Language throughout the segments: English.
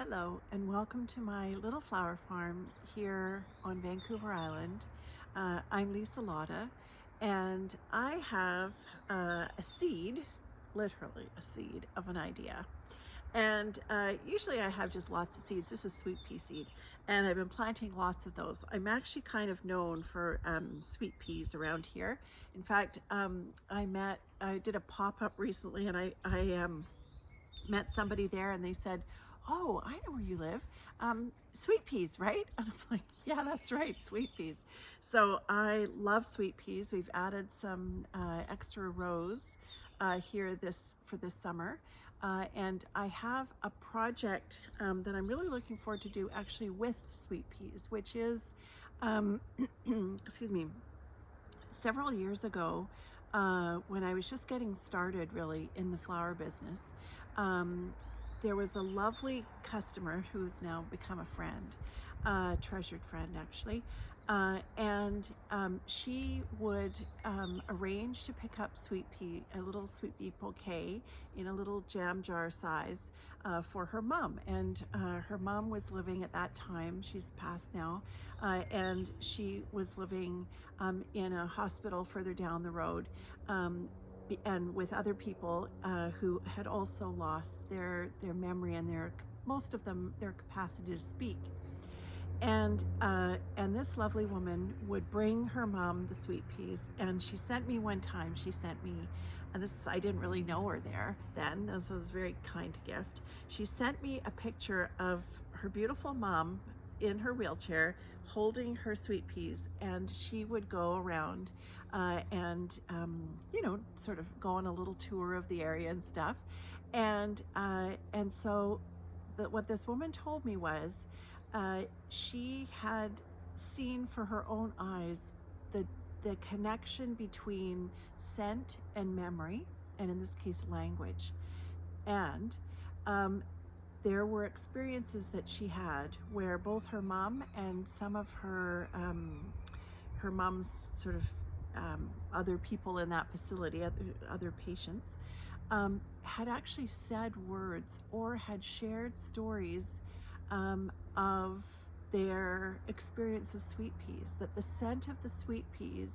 Hello and welcome to my little flower farm here on Vancouver Island. I'm Lise-Lotte and I have a seed, literally a seed of an idea. And usually I have just lots of seeds. This is sweet pea seed and I've been planting lots of those. I'm actually kind of known for sweet peas around here. In fact, I did a pop-up recently and I met somebody there and they said, "Oh, I know where you live. Sweet peas, right?" And I'm like, "Yeah, that's right, sweet peas." So I love sweet peas. We've added some extra rows here for this summer. And I have a project that I'm really looking forward to do actually with sweet peas, which is, excuse me, several years ago, when I was just getting started really in the flower business, there was a lovely customer who's now become a friend, a treasured friend actually. And she would arrange to pick up a little sweet pea bouquet in a little jam jar size for her mom. And her mom was living at that time, she's passed now, and she was living in a hospital further down the road. And with other people who had also lost their memory and most of them their capacity to speak. And this lovely woman would bring her mom the sweet peas, and she sent me one time. She sent me, and I didn't really know her there then. This was a very kind gift. She sent me a picture of her beautiful mom in her wheelchair holding her sweet peas, and she would go around and sort of go on a little tour of the area and stuff. And so what this woman told me was she had seen for her own eyes the connection between scent and memory, and in this case language. And there were experiences that she had where both her mom and some of her mom's sort of other people in that facility, other patients, had actually said words or had shared stories of their experience of sweet peas, that the scent of the sweet peas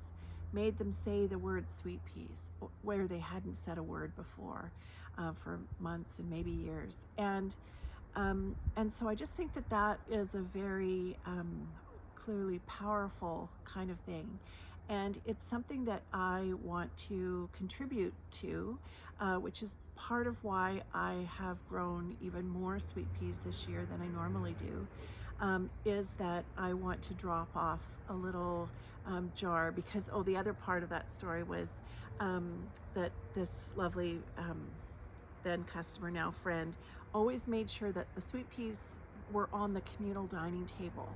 made them say the word sweet peas where they hadn't said a word before for months and maybe years. And so I just think that that is a very clearly powerful kind of thing. And it's something that I want to contribute to, which is part of why I have grown even more sweet peas this year than I normally do, is that I want to drop off a little jar because, the other part of that story was that this lovely then customer, now friend, always made sure that the sweet peas were on the communal dining table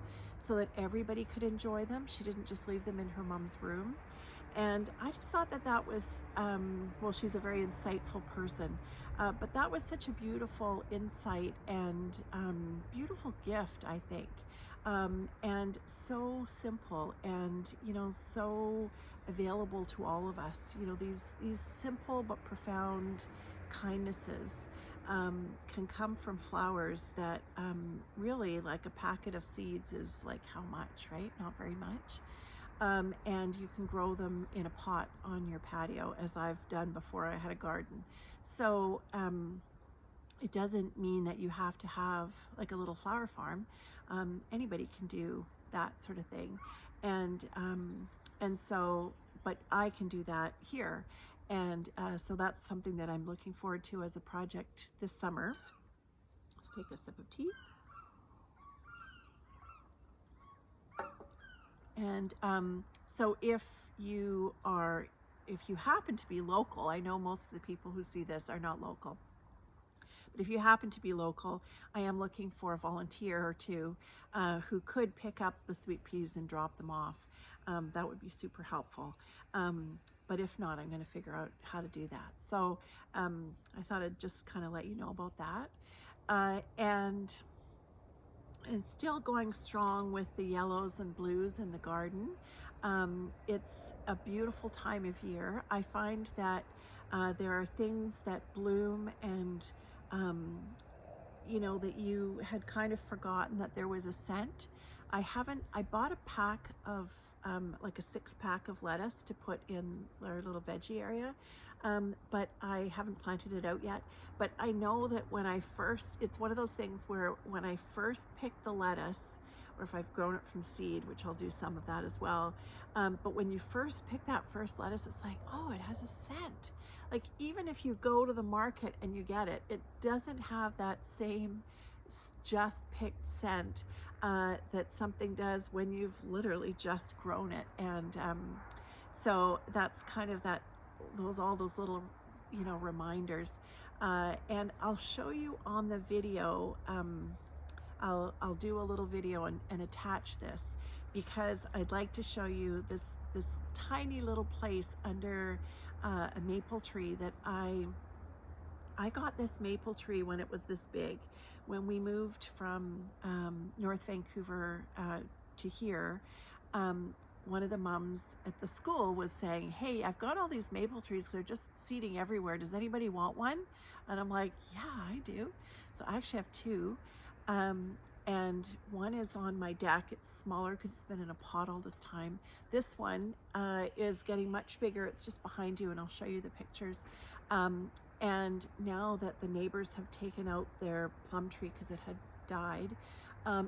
so that everybody could enjoy them. She didn't just leave them in her mom's room. And I just thought that that was, she's a very insightful person, but that was such a beautiful insight and beautiful gift, I think. And so simple and, so available to all of us. These simple but profound kindnesses can come from flowers that really, like a packet of seeds is like how much, right? Not very much. And you can grow them in a pot on your patio, as I've done before I had a garden. So it doesn't mean that you have to have like a little flower farm. Anybody can do that sort of thing. And so, but I can do that here. And so that's something that I'm looking forward to as a project this summer. Let's take a sip of tea. And so if you happen to be local, I know most of the people who see this are not local, but if you happen to be local, I am looking for a volunteer or two who could pick up the sweet peas and drop them off. That would be super helpful. But if not, I'm going to figure out how to do that. So I thought I'd just kind of let you know about that. And still going strong with the yellows and blues in the garden. It's a beautiful time of year. I find that there are things that bloom and you know, that you had kind of forgotten that there was a scent. I bought a pack of like a 6-pack of lettuce to put in our little veggie area, but I haven't planted it out yet. But I know that it's one of those things where when I first pick the lettuce, or if I've grown it from seed, which I'll do some of that as well. But when you first pick that first lettuce, it's like, oh, it has a scent. Like, even if you go to the market and you get it, it doesn't have that same just picked scent that something does when you've literally just grown it. And so that's kind of all those little, you know, reminders. And I'll show you on the video. I'll do a little video and attach this, because I'd like to show you this tiny little place under a maple tree that I got this maple tree when it was this big. When we moved from North Vancouver to here, one of the mums at the school was saying, hey, I've got all these maple trees, they're just seeding everywhere, does anybody want one? And I'm like, yeah, I do. So I actually have 2. And one is on my deck. It's smaller because it's been in a pot all this time. This one is getting much bigger. It's just behind you, and I'll show you the pictures. And now that the neighbors have taken out their plum tree because it had died,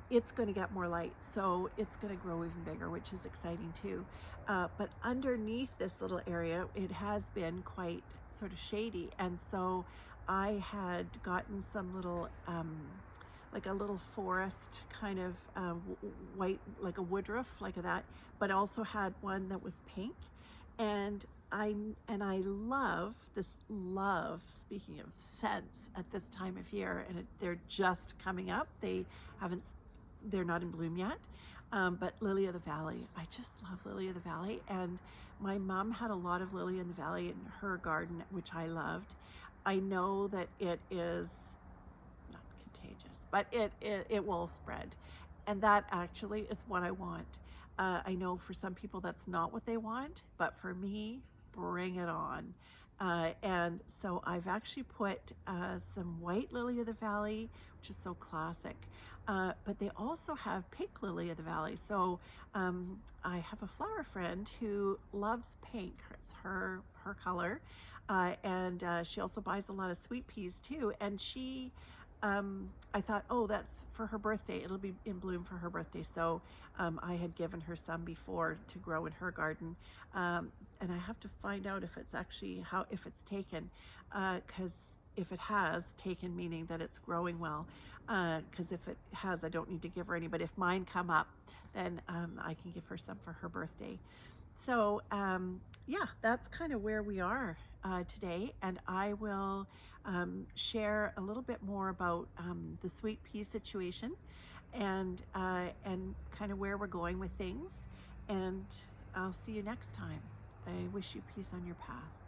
it's going to get more light, so it's going to grow even bigger, which is exciting too. But underneath this little area, it has been quite sort of shady, and so I had gotten some little like a little forest kind of white, like a woodruff, like that, but also had one that was pink. And I love speaking of scents at this time of year, and they're just coming up. They're not in bloom yet, but lily of the valley. I just love lily of the valley, and my mom had a lot of lily in the valley in her garden, which I loved. I know that it is not contagious, but it will spread, and that actually is what I want. I know for some people that's not what they want, but for me, bring it on. And so I've actually put some white lily of the valley, which is so classic, but they also have pink lily of the valley. So I have a flower friend who loves pink. It's her color, and she also buys a lot of sweet peas too. And I thought, oh, that's for her birthday. It'll be in bloom for her birthday. So I had given her some before to grow in her garden. And I have to find out if it's actually, if it's taken, because if it has taken, meaning that it's growing well, because if it has, I don't need to give her any. But if mine come up, then I can give her some for her birthday. So yeah, that's kind of where we are today, and I will share a little bit more about the sweet pea situation, and kind of where we're going with things. And I'll see you next time. I wish you peace on your path.